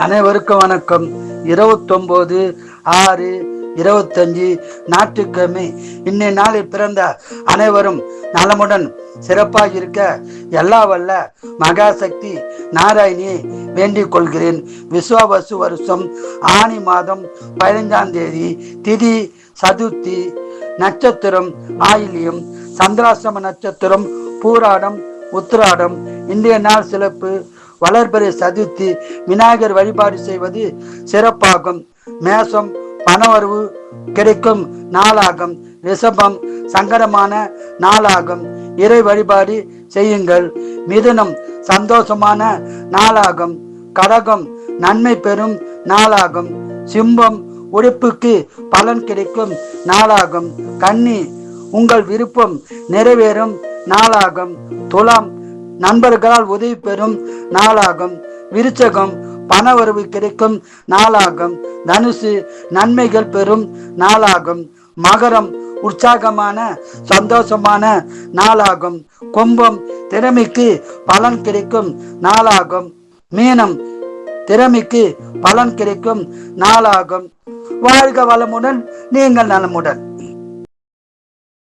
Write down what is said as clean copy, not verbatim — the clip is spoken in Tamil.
அனைவருக்கும் வணக்கம். 29/6/25 ஞாயிற்றுக்கிழமை. இன்னை நாளில் பிறந்த அனைவரும் நலமுடன் சிறப்பாக இருக்க எல்லா வல்ல மகாசக்தி நாராயணியை வேண்டிக் கொள்கிறேன். விஸ்வாவசு வருஷம் ஆனி மாதம் 15ஆம் தேதி, திதி சதுர்த்தி, நட்சத்திரம் ஆயில்யம், சந்திராசிரம நட்சத்திரம் பூராடம் உத்திராடம். இன்றைய நாள் சிறப்பு. வளர்பிறை சதுர்த்தி. விநாயகர் வழிபாடு செய்வது சிறப்பாகும். மேஷம் பணவரவு கிடைக்கும் நாளாகும். ரிஷபம் சங்கடமான நாளாகும். இறை வழிபாடு செய்யுங்கள். மிதுனம் சந்தோஷமான நாளாகும். கடகம் நன்மை பெறும் நாளாகும். சிம்மம் உழைப்புக்கு பலன் கிடைக்கும் நாளாகும். கன்னி உங்கள் விருப்பம் நிறைவேறும் நாளாகும். துலாம் நண்பர்களால் உதவி பெறும் நாளாகும். விருச்சகம் பணவரவு கிடைக்கும் நாளாகும். தனுசு நன்மைகள் பெறும் நாளாகும். மகரம் உற்சாகமான சந்தோஷமான நாளாகும். கும்பம் திறமைக்கு பலன் கிடைக்கும் நாளாகும். மீனம் திறமைக்கு பலன் கிடைக்கும் நாளாகும். வாழ்க வளமுடன், நீங்கள் நலமுடன்.